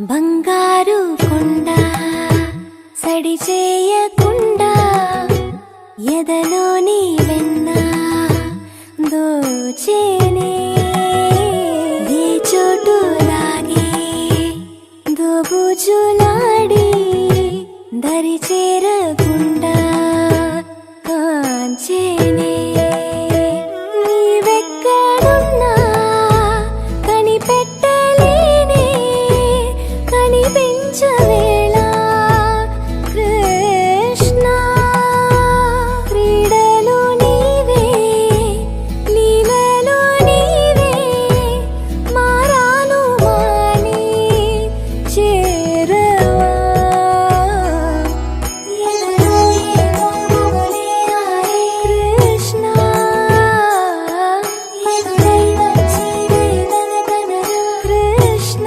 బంగారు కొండ సడి చేయకుండా ఎదలోని వెన్న దోచేనే ఏ చోటు లాగే దోబుజులాడి దరి చేరకుండా కాంచేనే నీవెక్కడున్నా కనిపెట్టలేనే కనిపించవేళ కృష్ణ క్రీడలు నీవే లీలలు నీవే మారాను మాని చేరవా ఎదలో ఏమో మొగలే ఆరే కృష్ణ ఎదురై వచ్చి వేదన కనరా కృష్ణ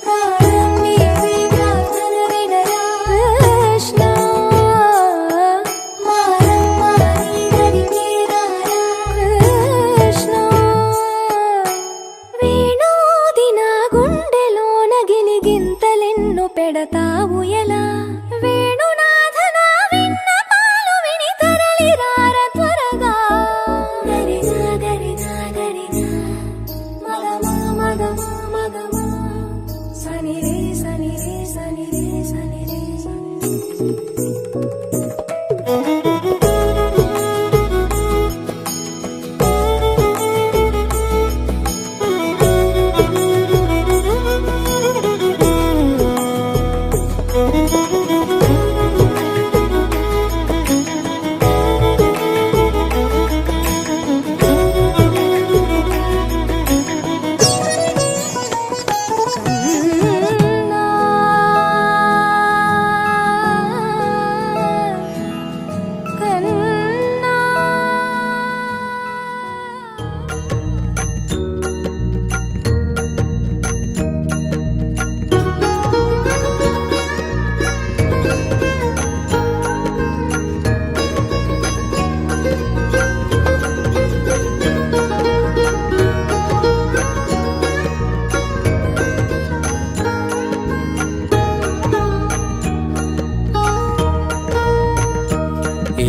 ప్రాణం నీవే ప్రార్థన వినరా కృష్ణ మారం మాని దరి చేరారా కృష్ణ వేణోది నా గుండెలోన గిలిగింతలెన్నో పెడతావు ఎలా వేణునాథ నా విన్నపాలు విని తరలిరార త్వరగా గరిజా గరిజా గరిజా మగమా మగమా మగమా సని రే సని రే సని రే సని రే సని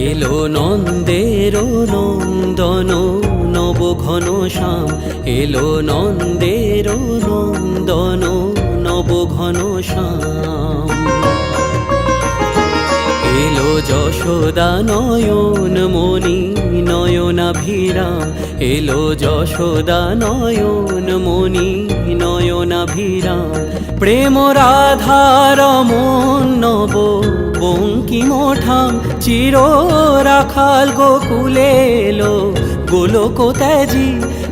এলো নন্দেরো নন্দন নব ঘন শ্যাম এলো নন্দেরো নন্দন নব ঘন শ্যাম এলো যশোদা নয়ন মণি নয়নাভিরাম এলো যশোদা নয়ন মণি নয়নাভিরাম প্রেম রাধার মন নব বঙ্কিমঠাম চির রাখাল গোকুলে এলো গোলক ত্যাজি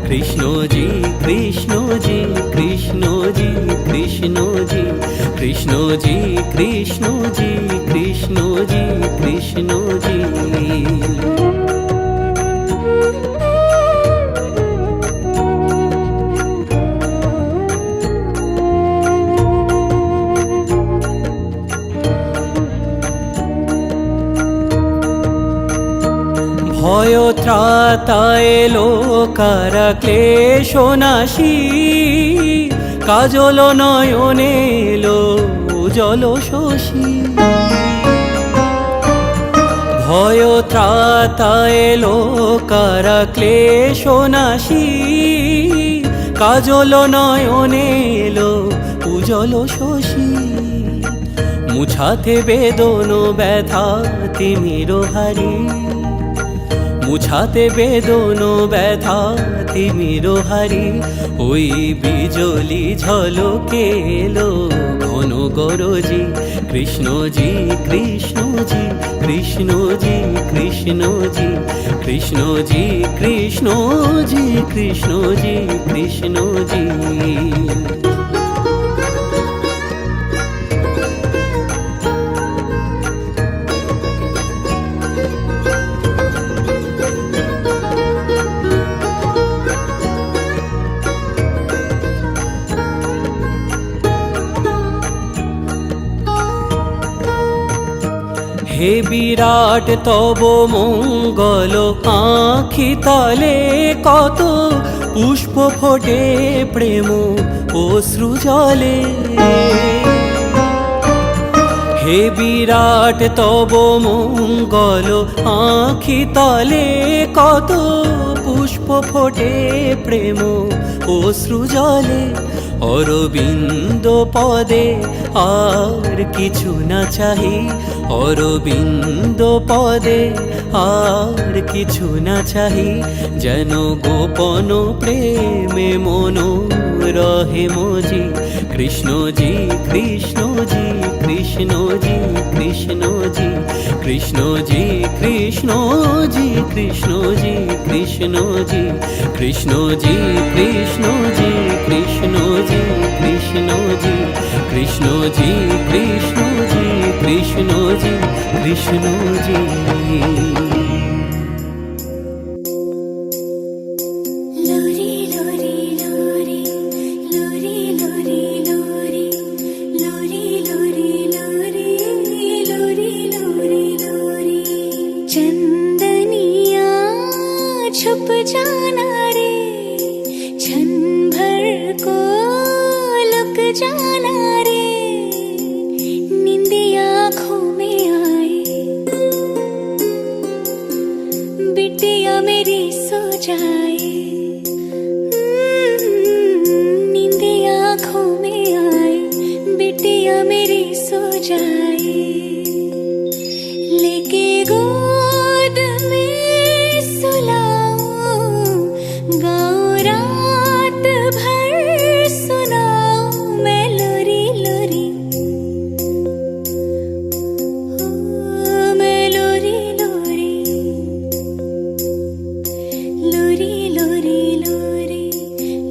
কৃষ্ণজি কৃষ্ণজি কৃষ্ণজি কৃষ্ণজি কৃষ্ণজি কৃষ্ণজি কৃষ্ণজি কৃষ্ণজি ভয় ত্রাতা এলো কারা ক্লেশ নাশী কাজল নয়নে এলো উজল শশী ভয় ত্রাতা এলো কারা ক্লেশ নাশী কাজল নয়নে এলো উজল শশী মুছাতে বেদন ব্যথা তিমির হারি মুছাতে বেদন ব্যথা তিমির হারি ওই বিজলি ঝলকে এলো ঘন গরজি কৃষ্ণজি কৃষ্ণজি কৃষ্ণজি কৃষ্ণজি কৃষ্ণজি কৃষ্ণজি কৃষ্ণজি কৃষ্ণজি হে বিরাট তব মঙ্গল আঁখি তলে কত পুষ্প ফোটে প্রেম অশ্রু জলে। হে বিরাট তব মঙ্গল, আঁখি তলে কত পুষ্প ফোটে প্রেম অশ্রু জলে। অরবিন্দ পদে আর কিছু না চাহি, অরবিন্দ পদে আর কিছু না চাহি, যেন গোপন প্রেমে মন রহে মজি। কৃষ্ণজি কৃষ্ণজি কৃষ্ণজি কৃষ্ণজি কৃষ্ণজি কৃষ্ণজি কৃষ্ণজি কৃষ্ণজি কৃষ্ণজি কৃষ্ণজি কৃষ্ণজি কৃষ্ণজি কৃষ্ণজি কৃষ্ণজি কৃষ্ণজি কৃষ্ণজি। লোরি লোরি লোরি লোরি লোরি লোরি লোরি লোরি লোরি লোরি লোরি লোরি। चंदनिया छुप जाना रे, क्षण भर को लुक जाना रे, निंदिया आँखों में आए, बिटिया मेरी सो जाए। निंदिया आँखों में आए, बिटिया मेरी सो जाए। लेके गोद में सुलाऊं, गाऊं रात भर सुनाऊं मैं लोरी लोरी, मैं लोरी लोरी लोरी लोरी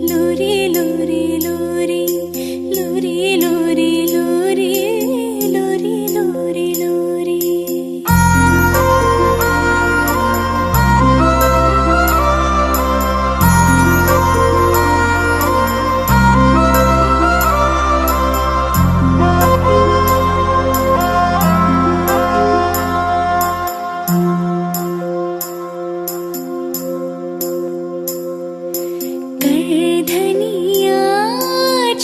लोरी लोरी लोरी लोरी लोरी लोरी लोरी लोरी लोरी लोरी। करधनिया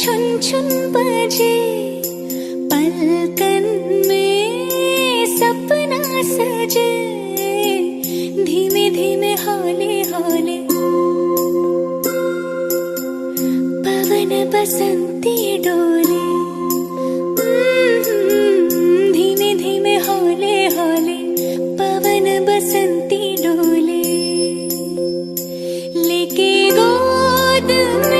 छुन छुन बजे, पलकन में सपना सजे, धीमे धीमे हौले हौले पवन बसंती डोले। धीमे धीमे हौले हौले पवन बसंती डोले। लेके गोद में